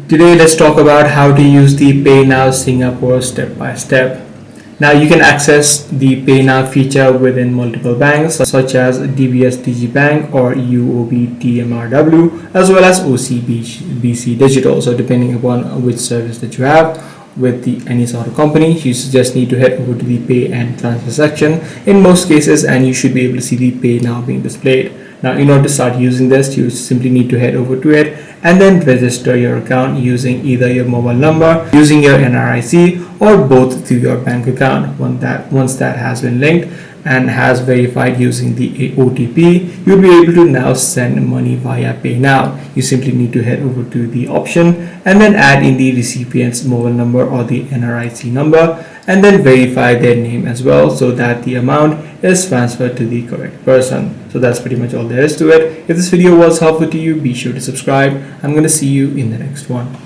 Today let's talk about how to use the PayNow Singapore step by step. Now you can access the PayNow feature within multiple banks such as DBS Digibank or UOB TMRW as well as OCBC Digital. So depending upon which service that you have with any sort of company, you just need to head over to the pay and transfer section in most cases, and you should be able to see the pay now being displayed. Now in order to start using this, you simply need to head over to it and then register your account using either your mobile number, using your NRIC, or both through your bank account. Once that has been linked and has verified using the OTP, you'll be able to now send money via PayNow. You simply need to head over to the option and then add in the recipient's mobile number or the NRIC number, and then verify their name as well so that the amount is transferred to the correct person. So that's pretty much all there is to it. If this video was helpful to you, be sure to subscribe. I'm going to see you in the next one.